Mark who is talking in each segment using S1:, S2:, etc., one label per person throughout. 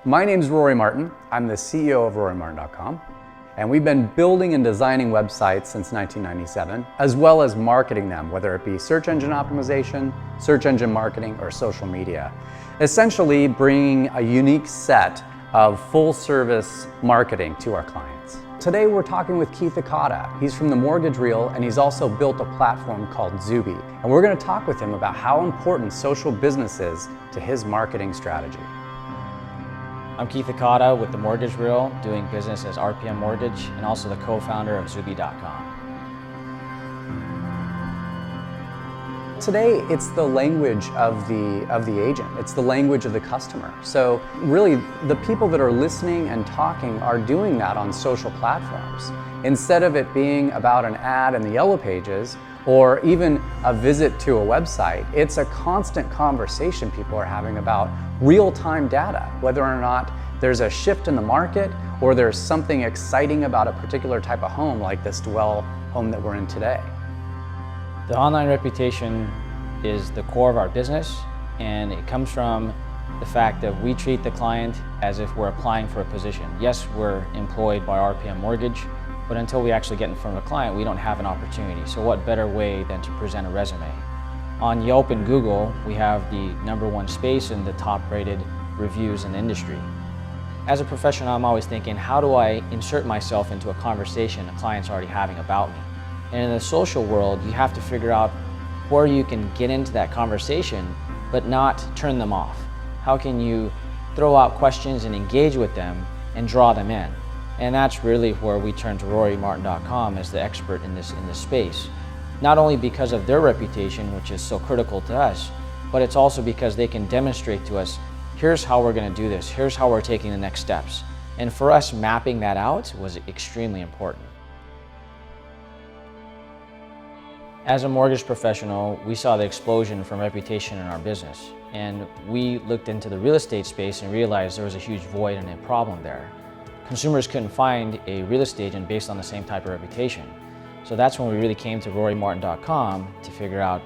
S1: My name is Rory Martin. I'm the CEO of RoryMartin.com. And we've been building and designing websites since 1997, as well as marketing them, whether it be search engine optimization, search engine marketing, or social media. Essentially bringing a unique set of full service marketing to our clients. Today we're talking with Keith Ikata. He's from the Mortgage Reel, and he's also built a platform called Zuby. And we're going to talk with him about how important social business is to his marketing strategy.
S2: I'm Keith Ikata with the Mortgage Reel, doing business as RPM Mortgage, and also the co-founder of Zuby.com.
S1: Today, it's the language of the agent. It's the language of the customer. So really, the people that are listening and talking are doing that on social platforms. Instead of it being about an ad in the yellow pages or even a visit to a website, it's a constant conversation people are having about real-time data, whether or not there's a shift in the market or there's something exciting about a particular type of home like this dwell home that we're in today.
S2: The online reputation is the core of our business, and it comes from the fact that we treat the client as if we're applying for a position. Yes, we're employed by RPM Mortgage, but until we actually get in front of a client, we don't have an opportunity. So what better way than to present a resume? On Yelp and Google, we have the #1 space and the top-rated reviews in the industry. As a professional, I'm always thinking, how do I insert myself into a conversation a client's already having about me? And in the social world, you have to figure out where you can get into that conversation, but not turn them off. How can you throw out questions and engage with them and draw them in? And that's really where we turn to RoryMartin.com as the expert in this space. Not only because of their reputation, which is so critical to us, but it's also because they can demonstrate to us, here's how we're going to do this, here's how we're taking the next steps. And for us, mapping that out was extremely important. As a mortgage professional, we saw the explosion from reputation in our business, and we looked into the real estate space and realized there was a huge void and a problem there. Consumers couldn't find a real estate agent based on the same type of reputation. So that's when we really came to RoryMartin.com to figure out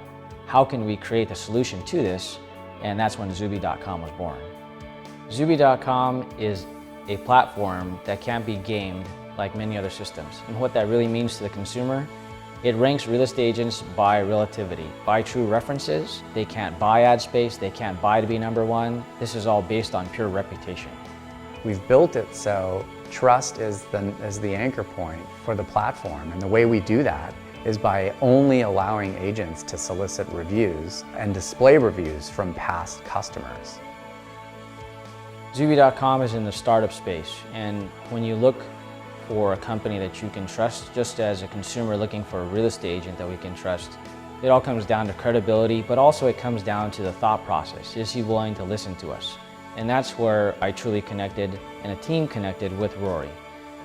S2: how can we create a solution to this, and that's when Zuby.com was born. Zuby.com is a platform that can't be gamed like many other systems. And what that really means to the consumer, it ranks real estate agents by relativity, by true references. They can't buy ad space, they can't buy to be #1. This is all based on pure reputation.
S1: We've built it so trust is the anchor point for the platform, and the way we do that is by only allowing agents to solicit reviews and display reviews from past customers.
S2: Zuby.com is in the startup space, and when you look for a company that you can trust, just as a consumer looking for a real estate agent that we can trust, it all comes down to credibility, but also it comes down to the thought process. Is he willing to listen to us? And that's where I truly connected, and a team connected with Rory.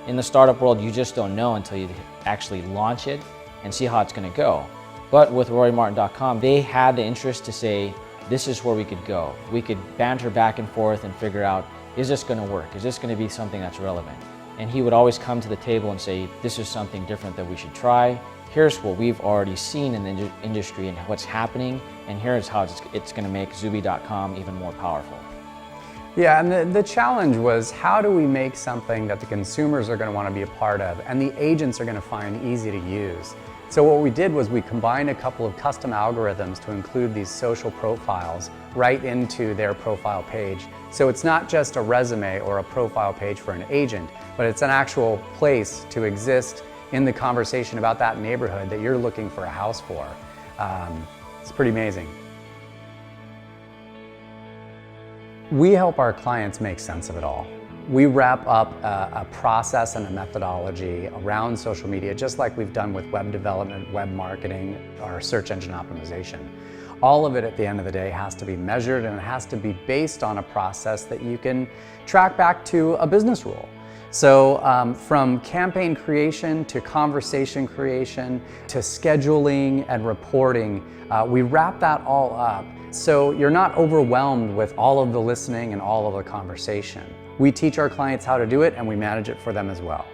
S2: In the startup world, you just don't know until you actually launch it and see how it's going to go. But with RoryMartin.com, they had the interest to say, this is where we could go. We could banter back and forth and figure out, is this going to work? Is this going to be something that's relevant? And he would always come to the table and say, this is something different that we should try. Here's what we've already seen in the industry and what's happening, and here's how it's going to make Zuby.com even more powerful.
S1: Yeah, and the challenge was, how do we make something that the consumers are going to want to be a part of and the agents are going to find easy to use? So what we did was we combined a couple of custom algorithms to include these social profiles right into their profile page. So it's not just a resume or a profile page for an agent, but it's an actual place to exist in the conversation about that neighborhood that you're looking for a house for. It's pretty amazing. We help our clients make sense of it all. We wrap up a process and a methodology around social media, just like we've done with web development, web marketing, or search engine optimization. All of it at the end of the day has to be measured, and it has to be based on a process that you can track back to a business rule. So from campaign creation to conversation creation to scheduling and reporting, we wrap that all up so you're not overwhelmed with all of the listening and all of the conversation. We teach our clients how to do it, and we manage it for them as well.